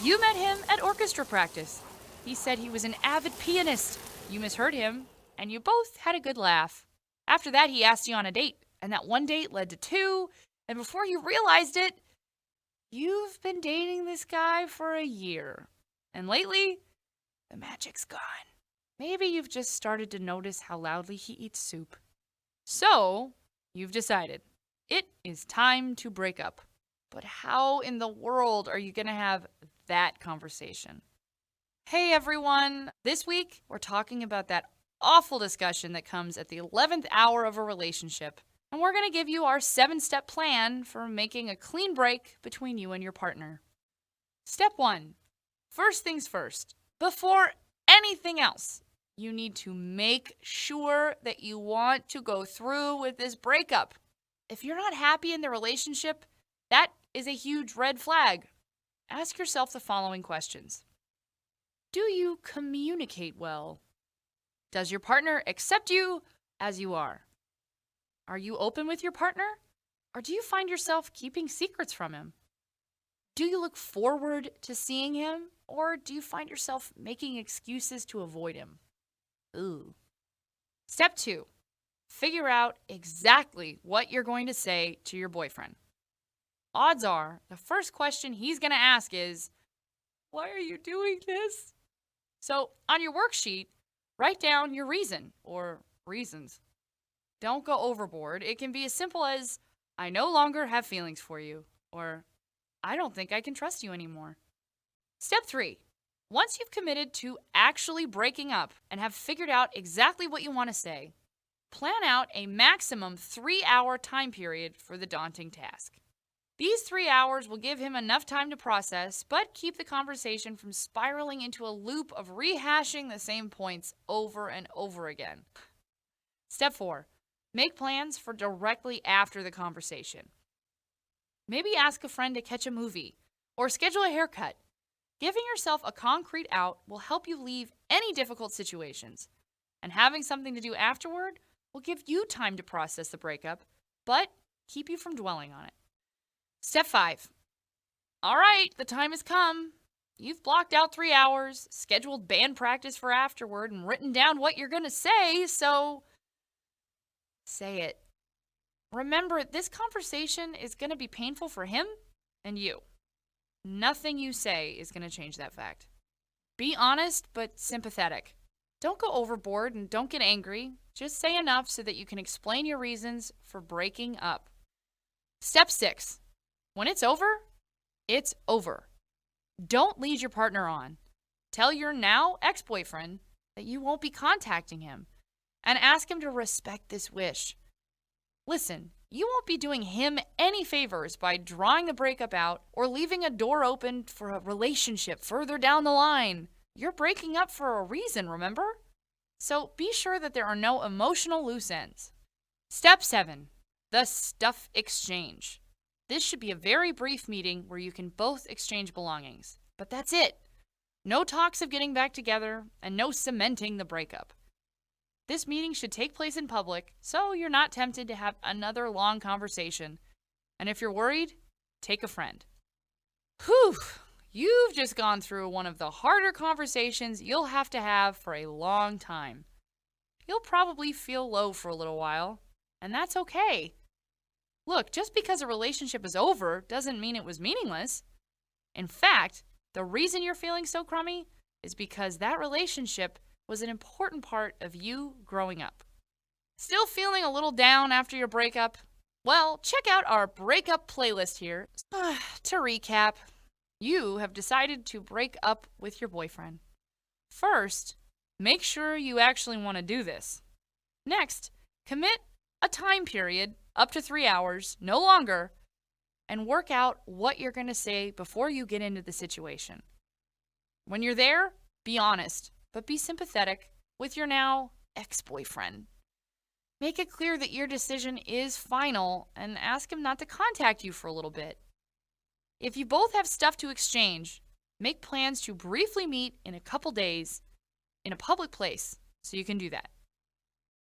You met him at orchestra practice. He said he was an avid pianist. You misheard him, and you both had a good laugh. After that, he asked you on a date, and that one date led to two, and before you realized it, you've been dating this guy for a year. And lately, the magic's gone. Maybe you've just started to notice how loudly he eats soup. So, you've decided it is time to break up. But how in the world are you going to have that conversation? Hey everyone! This week, we're talking about that awful discussion that comes at the 11th hour of a relationship. And we're going to give you our 7-step plan for making a clean break between you and your partner. Step 1. First things first. Before anything else, you need to make sure that you want to go through with this breakup. If you're not happy in the relationship, that is a huge red flag. Ask yourself the following questions. Do you communicate well? Does your partner accept you as you are? Are you open with your partner? Or do you find yourself keeping secrets from him? Do you look forward to seeing him? Or do you find yourself making excuses to avoid him? Ooh. Step 2. Figure out exactly what you're going to say to your boyfriend. Odds are, the first question he's going to ask is, why are you doing this? So, on your worksheet, write down your reason or reasons. Don't go overboard. It can be as simple as, I no longer have feelings for you, or I don't think I can trust you anymore. Step 3. Once you've committed to actually breaking up and have figured out exactly what you want to say, plan out a maximum 3-hour time period for the daunting task. These 3 hours will give him enough time to process, but keep the conversation from spiraling into a loop of rehashing the same points over and over again. Step 4. Make plans for directly after the conversation. Maybe ask a friend to catch a movie or schedule a haircut. Giving yourself a concrete out will help you leave any difficult situations, and having something to do afterward will give you time to process the breakup, but keep you from dwelling on it. Step 5. All right, the time has come. You've blocked out 3 hours, scheduled band practice for afterward, and written down what you're going to say, so say it. Remember, this conversation is going to be painful for him and you. Nothing you say is going to change that fact. Be honest, but sympathetic. Don't go overboard and don't get angry. Just say enough so that you can explain your reasons for breaking up. Step 6. When it's over, it's over. Don't lead your partner on. Tell your now ex-boyfriend that you won't be contacting him and ask him to respect this wish. Listen, you won't be doing him any favors by drawing the breakup out or leaving a door open for a relationship further down the line. You're breaking up for a reason, remember? So be sure that there are no emotional loose ends. Step 7. The stuff exchange. This should be a very brief meeting where you can both exchange belongings. But that's it. No talks of getting back together and no cementing the breakup. This meeting should take place in public, so you're not tempted to have another long conversation. And if you're worried, take a friend. Whew! You've just gone through one of the harder conversations you'll have to have for a long time. You'll probably feel low for a little while, and that's okay. Look, just because a relationship is over doesn't mean it was meaningless. In fact, the reason you're feeling so crummy is because that relationship was an important part of you growing up. Still feeling a little down after your breakup? Well, check out our breakup playlist here. To recap, you have decided to break up with your boyfriend. First, make sure you actually want to do this. Next, commit a time period up to 3 hours, no longer, and work out what you're going to say before you get into the situation. When you're there, be honest, but be sympathetic with your now ex-boyfriend. Make it clear that your decision is final and ask him not to contact you for a little bit. If you both have stuff to exchange, make plans to briefly meet in a couple days in a public place so you can do that.